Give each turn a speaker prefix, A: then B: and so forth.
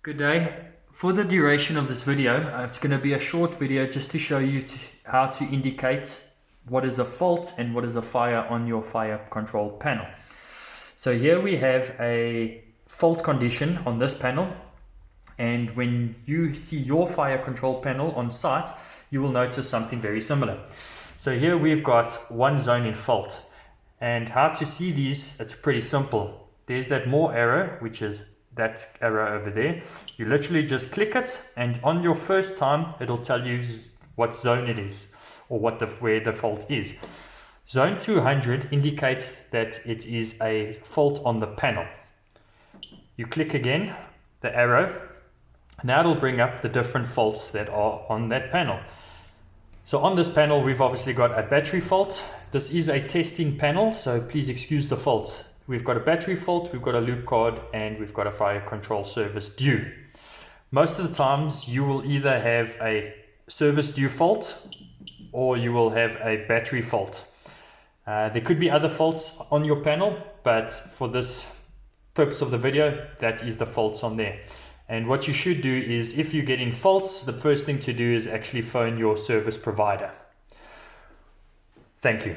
A: Good day. For the duration of this video, it's going to be a short video just to show you how to indicate what is a fault and what is a fire on your fire control panel. So here we have a fault condition on this panel, and when you see your fire control panel on site, you will notice something very similar. So here we've got one zone in fault, and how to see these, it's pretty simple. There's that more arrow, which is that arrow over there. You literally just click it, and on your first time it'll tell you what zone it is, or where the fault is. Zone 200 indicates that it is a fault on the panel. You click again the arrow. Now it'll bring up the different faults that are on that panel. So on this panel we've obviously got a battery fault. This is a testing panel, so please excuse the fault. We've got a battery fault, we've got a loop card, and we've got a fire control service due. Most of the times you will either have a service due fault or you will have a battery fault. There could be other faults on your panel, but for this purpose of the video, that is the faults on there. And what you should do is, if you're getting faults, the first thing to do is actually phone your service provider. Thank you.